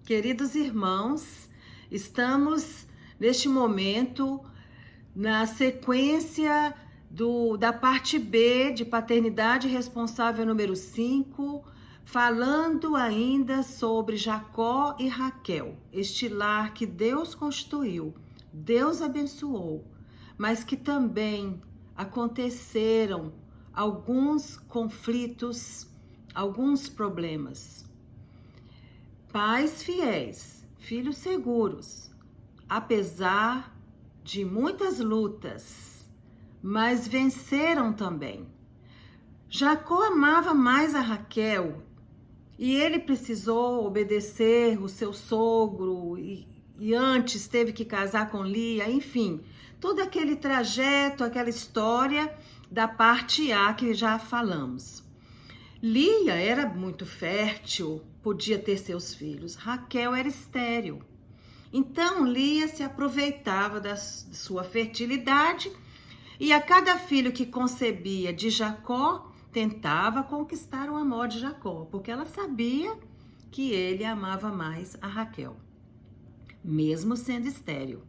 Queridos irmãos, estamos neste momento na sequência da parte B de Paternidade Responsável número 5, falando ainda sobre Jacó e Raquel, este lar que Deus constituiu, Deus abençoou, mas que também aconteceram alguns conflitos, alguns problemas. Pais fiéis, filhos seguros, apesar de muitas lutas, mas venceram também. Jacó amava mais a Raquel e ele precisou obedecer o seu sogro e antes teve que casar com Lia, enfim, todo aquele trajeto, aquela história da parte A que já falamos. Lia era muito fértil, podia ter seus filhos. Raquel era estéril. Então, Lia se aproveitava da sua fertilidade e a cada filho que concebia de Jacó, tentava conquistar o amor de Jacó, porque ela sabia que ele amava mais a Raquel, mesmo sendo estéril.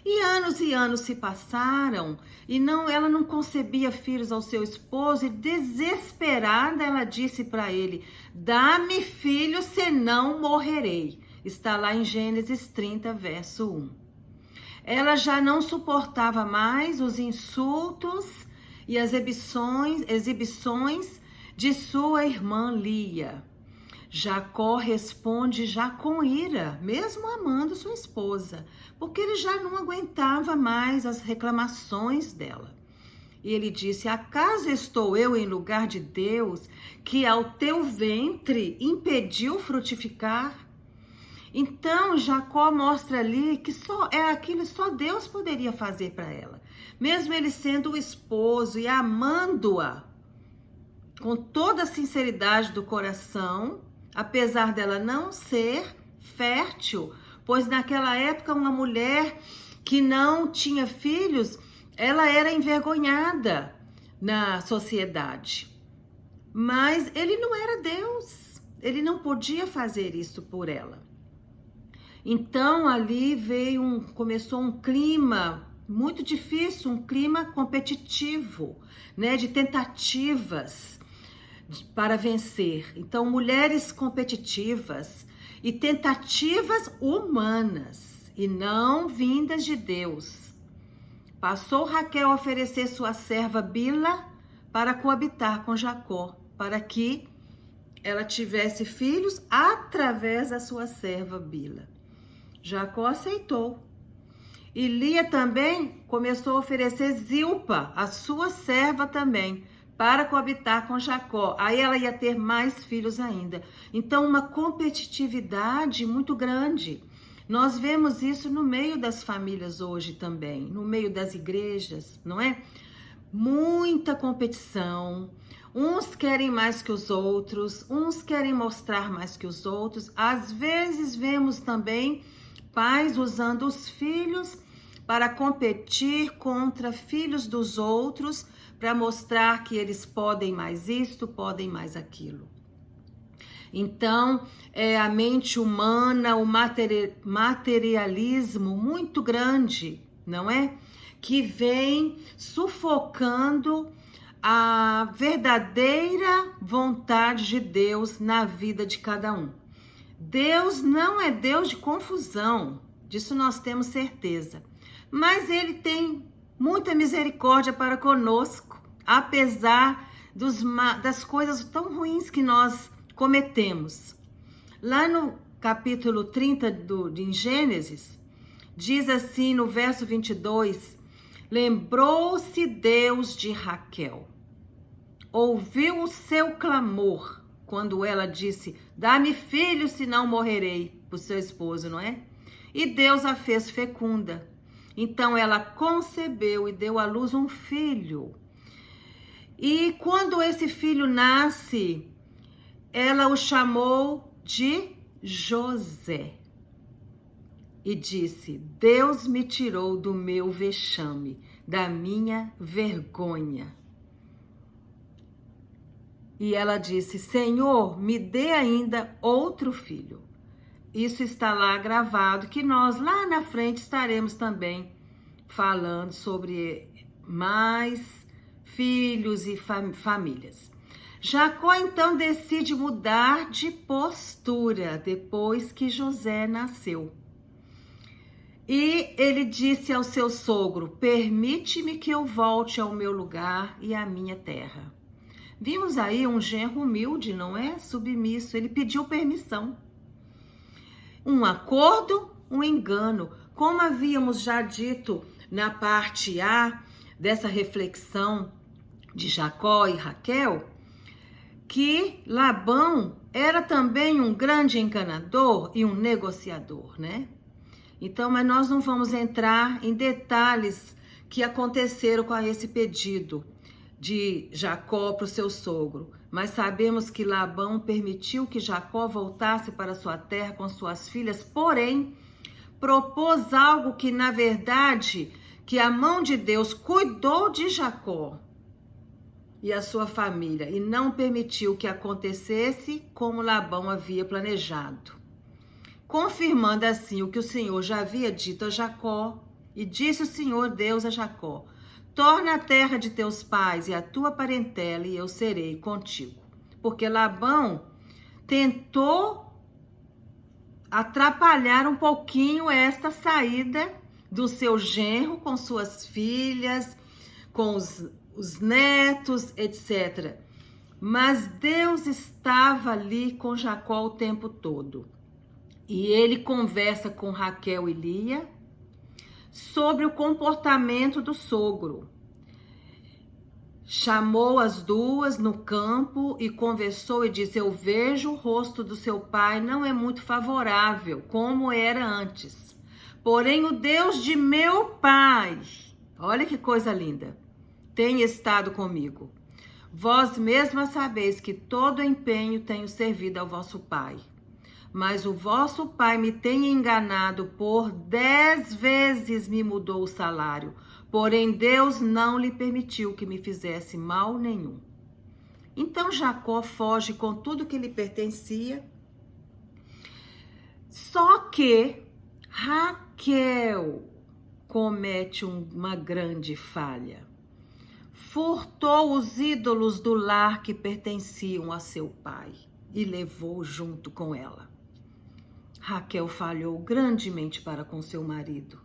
E anos se passaram e ela não concebia filhos ao seu esposo e desesperada ela disse para ele: dá-me filho, senão morrerei. Está lá em Gênesis 30, verso 1. Ela já não suportava mais os insultos e as exibições de sua irmã Lia. Jacó responde já com ira, mesmo amando sua esposa, porque ele já não aguentava mais as reclamações dela. E ele disse: acaso estou eu em lugar de Deus, que ao teu ventre impediu frutificar? Então Jacó mostra ali que só Deus poderia fazer para ela. Mesmo ele sendo o esposo e amando-a com toda a sinceridade do coração, apesar dela não ser fértil, pois naquela época uma mulher que não tinha filhos, ela era envergonhada na sociedade. Mas ele não era Deus, ele não podia fazer isso por ela. Então ali começou um clima muito difícil, um clima competitivo, né, de tentativas para vencer. Então, mulheres competitivas e tentativas humanas e não vindas de Deus. Passou Raquel a oferecer sua serva Bila para coabitar com Jacó, para que ela tivesse filhos através da sua serva Bila. Jacó aceitou. E Lia também começou a oferecer Zilpa, a sua serva também, para coabitar com Jacó. Aí ela ia ter mais filhos ainda. Então, uma competitividade muito grande. Nós vemos isso no meio das famílias hoje também, no meio das igrejas, não é? Muita competição. Uns querem mais que os outros, uns querem mostrar mais que os outros. Às vezes vemos também pais usando os filhos para competir contra filhos dos outros, para mostrar que eles podem mais isto, podem mais aquilo. Então, é a mente humana, o materialismo muito grande, não é? Que vem sufocando a verdadeira vontade de Deus na vida de cada um. Deus não é Deus de confusão, disso nós temos certeza. Mas Ele tem muita misericórdia para conosco, apesar das coisas tão ruins que nós cometemos. Lá no capítulo 30 de Gênesis, diz assim no verso 22, lembrou-se Deus de Raquel, ouviu o seu clamor, quando ela disse, dá-me filho, senão morrerei, para o seu esposo, não é? E Deus a fez fecunda. Então ela concebeu e deu à luz um filho. E quando esse filho nasce, ela o chamou de José. E disse, Deus me tirou do meu vexame, da minha vergonha. E ela disse, Senhor, me dê ainda outro filho. isso está lá gravado, que nós lá na frente estaremos também falando sobre mais filhos e famílias. Jacó então decide mudar de postura depois que José nasceu. E ele disse ao seu sogro: permite-me que eu volte ao meu lugar e à minha terra. Vimos aí um genro humilde, não é? Submisso. Ele pediu permissão. Um acordo, um engano. Como havíamos já dito na parte A dessa reflexão de Jacó e Raquel, que Labão era também um grande enganador e um negociador, né? Então, mas nós não vamos entrar em detalhes que aconteceram com esse pedido de Jacó para o seu sogro. Mas sabemos que Labão permitiu que Jacó voltasse para sua terra com suas filhas, porém, propôs algo que, na verdade, que a mão de Deus cuidou de Jacó e a sua família e não permitiu que acontecesse como Labão havia planejado. Confirmando assim o que o Senhor já havia dito a Jacó, e disse o Senhor Deus a Jacó: torna a terra de teus pais e a tua parentela, e eu serei contigo. Porque Labão tentou atrapalhar um pouquinho esta saída do seu genro com suas filhas, com os netos, etc. Mas Deus estava ali com Jacó o tempo todo. E ele conversa com Raquel e Lia sobre o comportamento do sogro. Chamou as duas no campo e conversou e disse: eu vejo o rosto do seu pai não é muito favorável, como era antes. Porém, o Deus de meu pai, olha que coisa linda, tem estado comigo. Vós mesmas sabeis que todo empenho tenho servido ao vosso pai. Mas o vosso pai me tem enganado, por 10 vezes me mudou o salário. Porém, Deus não lhe permitiu que me fizesse mal nenhum. Então Jacó foge com tudo que lhe pertencia. Só que Raquel comete uma grande falha. Furtou os ídolos do lar que pertenciam a seu pai e levou junto com ela. Raquel falhou grandemente para com seu marido.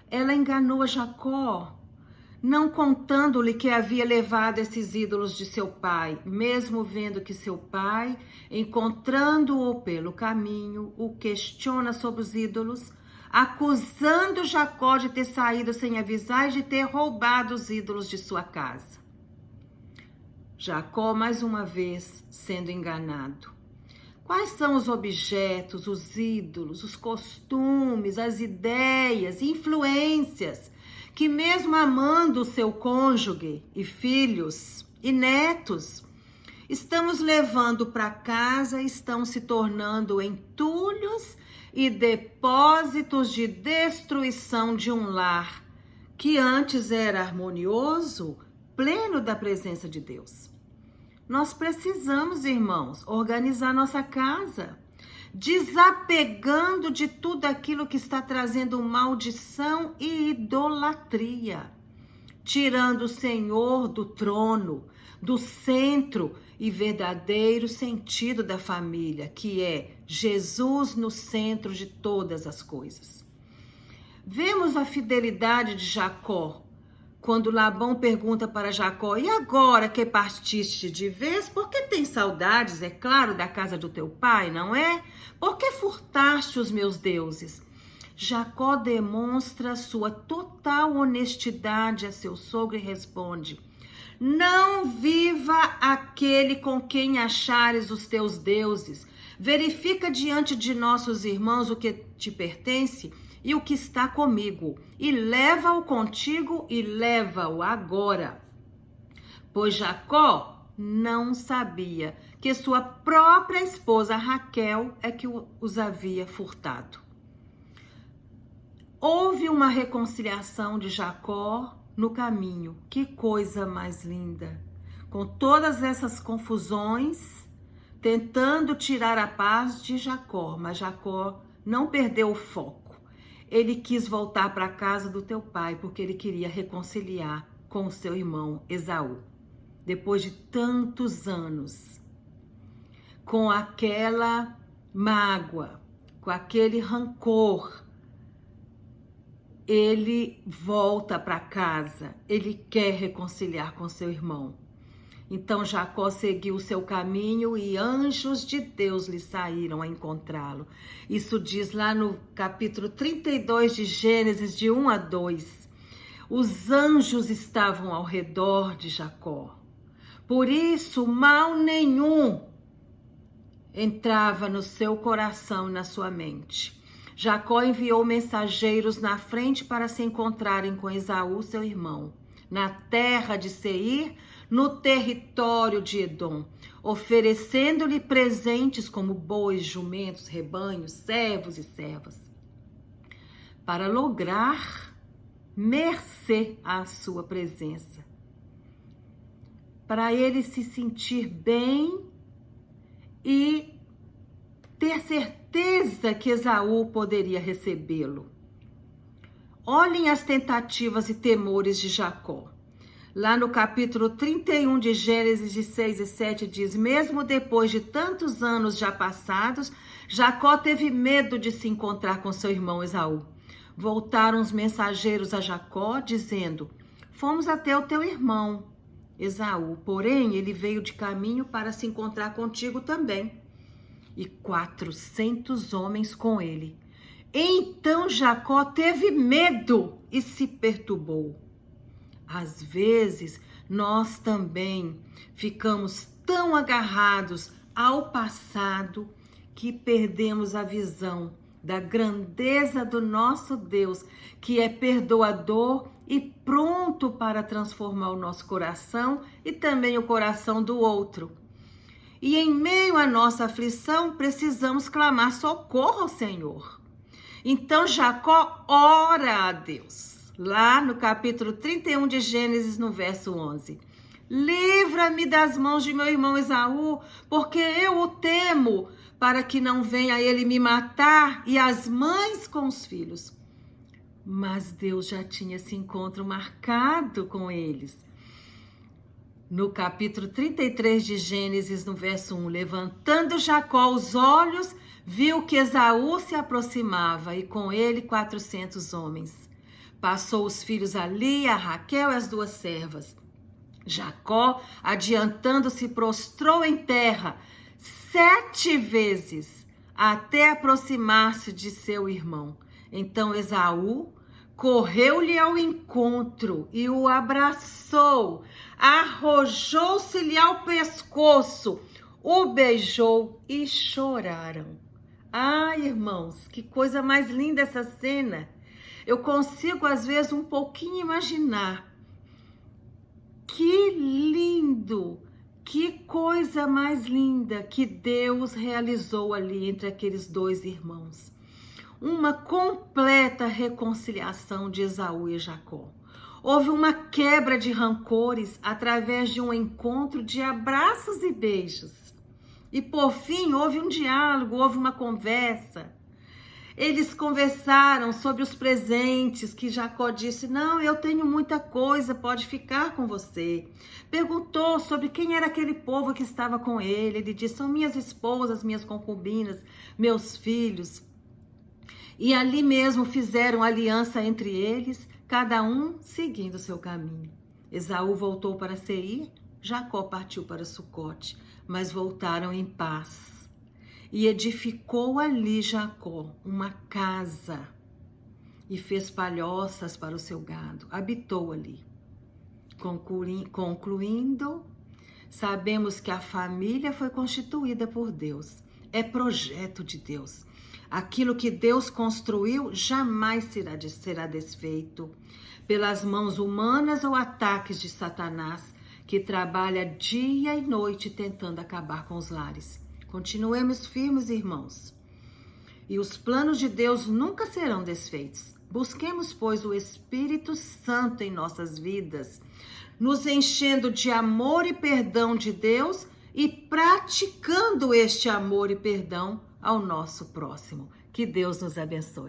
Ela enganou Jacó, não contando-lhe que havia levado esses ídolos de seu pai, mesmo vendo que seu pai, encontrando-o pelo caminho, o questiona sobre os ídolos, acusando Jacó de ter saído sem avisar e de ter roubado os ídolos de sua casa. Jacó, mais uma vez, sendo enganado. Quais são os objetos, os ídolos, os costumes, as ideias, influências que, mesmo amando o seu cônjuge e filhos e netos, estamos levando para casa e estão se tornando entulhos e depósitos de destruição de um lar que antes era harmonioso, pleno da presença de Deus? Nós precisamos, irmãos, organizar nossa casa, desapegando de tudo aquilo que está trazendo maldição e idolatria, tirando o Senhor do trono, do centro e verdadeiro sentido da família, que é Jesus no centro de todas as coisas. Vemos a fidelidade de Jacó, quando Labão pergunta para Jacó: e agora que partiste de vez, por que tens saudades, é claro, da casa do teu pai, não é? Por que furtaste os meus deuses? Jacó demonstra sua total honestidade a seu sogro e responde: não viva aquele com quem achares os teus deuses. Verifica diante de nossos irmãos o que te pertence e o que está comigo, e leva-o contigo e leva-o agora. Pois Jacó não sabia que sua própria esposa Raquel é que os havia furtado. Houve uma reconciliação de Jacó no caminho. Que coisa mais linda! Com todas essas confusões, tentando tirar a paz de Jacó, mas Jacó não perdeu o foco. Ele quis voltar para a casa do teu pai, porque ele queria reconciliar com o seu irmão Esaú. Depois de tantos anos, com aquela mágoa, com aquele rancor, ele volta para casa, ele quer reconciliar com seu irmão. Então Jacó seguiu o seu caminho e anjos de Deus lhe saíram a encontrá-lo. Isso diz lá no capítulo 32 de Gênesis, de 1 a 2. Os anjos estavam ao redor de Jacó. Por isso, mal nenhum entrava no seu coração e na sua mente. Jacó enviou mensageiros na frente para se encontrarem com Esaú, seu irmão, na terra de Seir, no território de Edom, oferecendo-lhe presentes como bois, jumentos, rebanhos, servos e servas, para lograr mercê à sua presença, para ele se sentir bem e ter certeza que Esaú poderia recebê-lo. Olhem as tentativas e temores de Jacó. Lá no capítulo 31 de Gênesis, de 6 e 7, diz: mesmo depois de tantos anos já passados, Jacó teve medo de se encontrar com seu irmão Esaú. Voltaram os mensageiros a Jacó, dizendo: fomos até o teu irmão Esaú, porém ele veio de caminho para se encontrar contigo também, e 400 homens com ele. Então Jacó teve medo e se perturbou. Às vezes, nós também ficamos tão agarrados ao passado que perdemos a visão da grandeza do nosso Deus, que é perdoador e pronto para transformar o nosso coração e também o coração do outro. E em meio à nossa aflição, precisamos clamar socorro ao Senhor. Então Jacó ora a Deus. Lá no capítulo 31 de Gênesis, no verso 11. Livra-me das mãos de meu irmão Esaú, porque eu o temo, para que não venha ele me matar e as mães com os filhos. Mas Deus já tinha esse encontro marcado com eles. No capítulo 33 de Gênesis, no verso 1, levantando Jacó os olhos, viu que Esaú se aproximava e com ele 400 homens. Passou os filhos a Lia, a Raquel e as 2 servas. Jacó, adiantando-se, prostrou em terra 7 vezes, até aproximar-se de seu irmão. Então Esaú correu-lhe ao encontro e o abraçou, arrojou-se-lhe ao pescoço, o beijou e choraram. Ai, irmãos, que coisa mais linda essa cena! Eu consigo, às vezes, um pouquinho imaginar. Que lindo! Que coisa mais linda que Deus realizou ali entre aqueles 2 irmãos. Uma completa reconciliação de Esaú e Jacó. Houve uma quebra de rancores através de um encontro de abraços e beijos. E, por fim, houve um diálogo, houve uma conversa. Eles conversaram sobre os presentes que Jacó disse: não, eu tenho muita coisa, pode ficar com você. Perguntou sobre quem era aquele povo que estava com ele. Ele disse: são minhas esposas, minhas concubinas, meus filhos. E ali mesmo fizeram aliança entre eles, cada um seguindo o seu caminho. Esaú voltou para Seir, Jacó partiu para Sucote, mas voltaram em paz. E edificou ali Jacó uma casa e fez palhoças para o seu gado. Habitou ali. Concluindo, sabemos que a família foi constituída por Deus. É projeto de Deus. Aquilo que Deus construiu jamais será desfeito pelas mãos humanas ou ataques de Satanás, que trabalha dia e noite tentando acabar com os lares. Continuemos firmes, irmãos. E os planos de Deus nunca serão desfeitos. Busquemos, pois, o Espírito Santo em nossas vidas, nos enchendo de amor e perdão de Deus e praticando este amor e perdão ao nosso próximo. Que Deus nos abençoe.